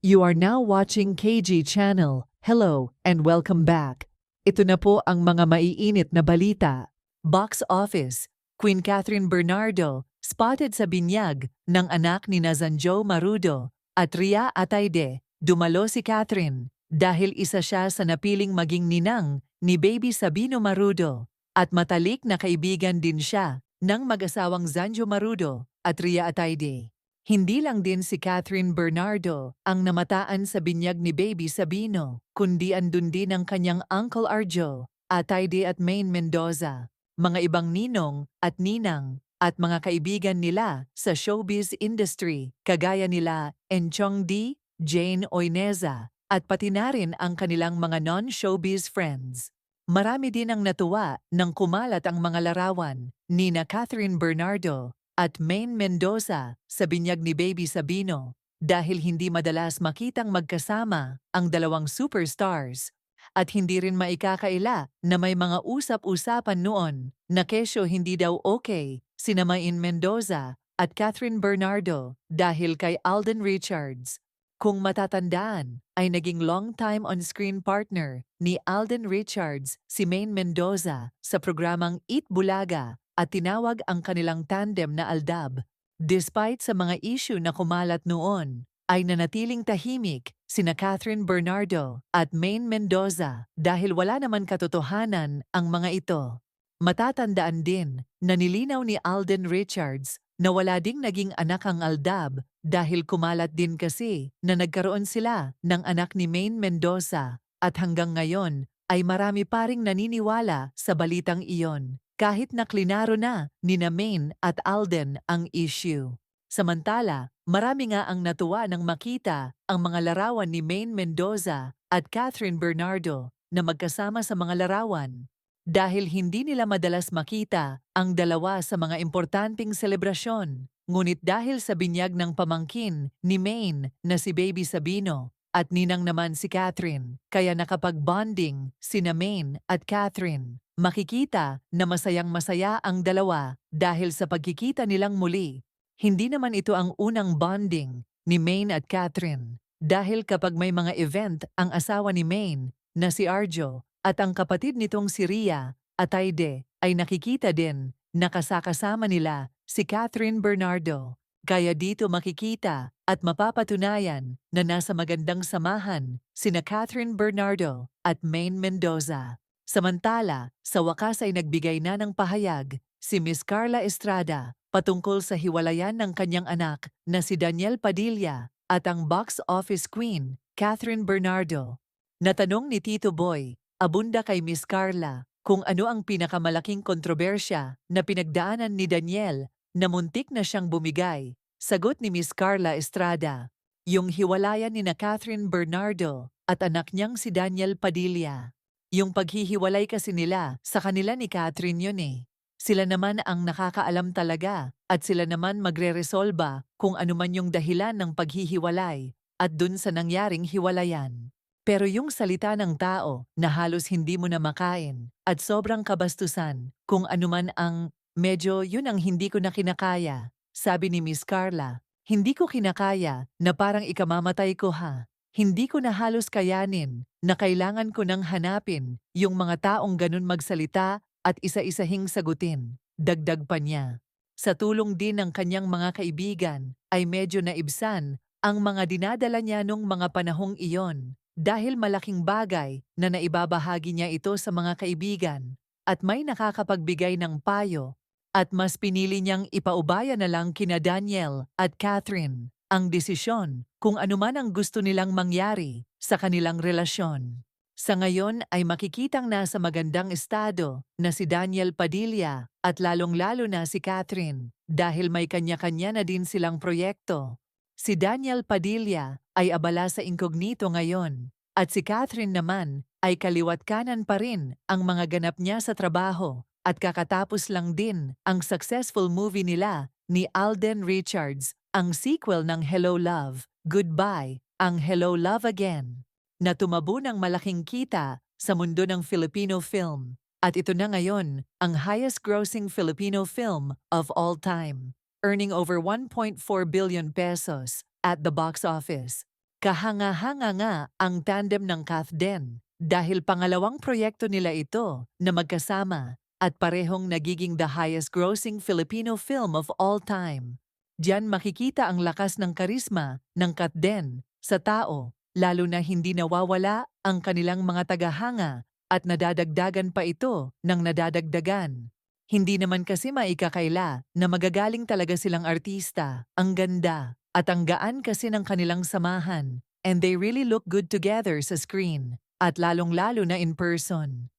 You are now watching KG Channel. Hello and welcome back. Ito na po ang mga maiinit na balita. Box office, Queen Catherine Bernardo, spotted sa binyag ng anak ni Nazanjo Marudo at Ria Atayde. Dumalo si Catherine dahil isa siya sa napiling maging ninang ni Baby Sabino Marudo at matalik na kaibigan din siya ng mag-asawang Zanjo Marudo at Ria Atayde. Hindi lang din si Catherine Bernardo ang namataan sa binyag ni Baby Sabino, kundi andun din ang kanyang Uncle Arjo, Atayde at Maine Mendoza, mga ibang ninong at ninang, at mga kaibigan nila sa showbiz industry, kagaya nila Enchong D, Jane Oineza, at pati na rin ang kanilang mga non-showbiz friends. Marami din ang natuwa nang kumalat ang mga larawan ni na Catherine Bernardo at Maine Mendoza sa binyag ni Baby Sabino dahil hindi madalas makitang magkasama ang dalawang superstars at hindi rin maikakaila na may mga usap-usapan noon na kesyo hindi daw okay sina Maine Mendoza at Catherine Bernardo dahil kay Alden Richards. Kung matatandaan, ay naging long-time on-screen partner ni Alden Richards si Maine Mendoza sa programang Eat Bulaga at tinawag ang kanilang tandem na Aldab. Despite sa mga issue na kumalat noon, ay nanatiling tahimik sina Catherine Bernardo at Maine Mendoza dahil wala naman katotohanan ang mga ito. Matatandaan din na nilinaw ni Alden Richards na wala ding naging anak ang Aldab dahil kumalat din kasi na nagkaroon sila ng anak ni Maine Mendoza at hanggang ngayon ay marami pa ring naniniwala sa balitang iyon kahit na klinaro na ni Maine at Alden ang issue. Samantala, marami nga ang natuwa nang makita ang mga larawan ni Maine Mendoza at Catherine Bernardo na magkasama sa mga larawan. Dahil hindi nila madalas makita ang dalawa sa mga importanteng selebrasyon, ngunit dahil sa binyag ng pamangkin ni Maine na si Baby Sabino at ninang naman si Catherine, kaya nakapag-bonding sina Maine at Catherine. Makikita na masayang-masaya ang dalawa dahil sa pagkikita nilang muli. Hindi naman ito ang unang bonding ni Maine at Catherine dahil kapag may mga event ang asawa ni Maine na si Arjo at ang kapatid nitong si Ria Atayde ay nakikita din na kasakasama nila si Catherine Bernardo. Kaya dito makikita at mapapatunayan na nasa magandang samahan sina Catherine Bernardo at Maine Mendoza. Samantala, sa wakas ay nagbigay na ng pahayag si Miss Carla Estrada patungkol sa hiwalayan ng kanyang anak na si Daniel Padilla at ang box office queen, Catherine Bernardo. Natanong ni Tito Boy, abunda kay Miss Carla, kung ano ang pinakamalaking kontrobersya na pinagdaanan ni Daniel na muntik na siyang bumigay. Sagot ni Miss Carla Estrada, yung hiwalayan ni na Catherine Bernardo at anak niyang si Daniel Padilla. Yung paghihiwalay kasi nila, sa kanila ni Catherine yun eh. Sila naman ang nakakaalam talaga at sila naman magre-resolba kung ano man yung dahilan ng paghihiwalay at dun sa nangyaring hiwalayan. Pero yung salita ng tao na halos hindi mo na makain at sobrang kabastusan, kung ano man ang medyo yun ang hindi ko na kinakaya. Sabi ni Miss Carla, hindi ko kinakaya na parang ikamamatay ko ha. Hindi ko na halos kayanin na kailangan ko nang hanapin yung mga taong ganun magsalita at isa-isahing sagutin. Dagdag pa niya. Sa tulong din ng kanyang mga kaibigan ay medyo naibsan ang mga dinadala niya nung mga panahong iyon dahil malaking bagay na naibabahagi niya ito sa mga kaibigan at may nakakapagbigay ng payo at mas pinili niyang ipaubaya na lang kina Daniel at Catherine ang desisyon kung anuman ang gusto nilang mangyari sa kanilang relasyon. Sa ngayon ay makikitang nasa magandang estado na si Daniel Padilla at lalong-lalo na si Catherine dahil may kanya-kanya na din silang proyekto. Si Daniel Padilla ay abala sa inkognito ngayon at si Catherine naman ay kaliwat kanan pa rin ang mga ganap niya sa trabaho at kakatapos lang din ang successful movie nila ni Alden Richards, ang sequel ng Hello Love, Goodbye, ang Hello Love Again, na tumabo ng malaking kita sa mundo ng Filipino film. At ito na ngayon ang highest-grossing Filipino film of all time, earning over 1.4 billion pesos at the box office. Kahanga-hanga nga ang tandem ng Kath Den dahil pangalawang proyekto nila ito na magkasama at parehong nagiging the highest grossing Filipino film of all time. Diyan makikita ang lakas ng karisma ng Kath Den sa tao, lalo na hindi nawawala ang kanilang mga tagahanga at nadadagdagan pa ito ng nadadagdagan. Hindi naman kasi maikakaila na magagaling talaga silang artista, ang ganda, at ang gaan kasi ng kanilang samahan, and they really look good together sa screen, at lalong-lalo na in person.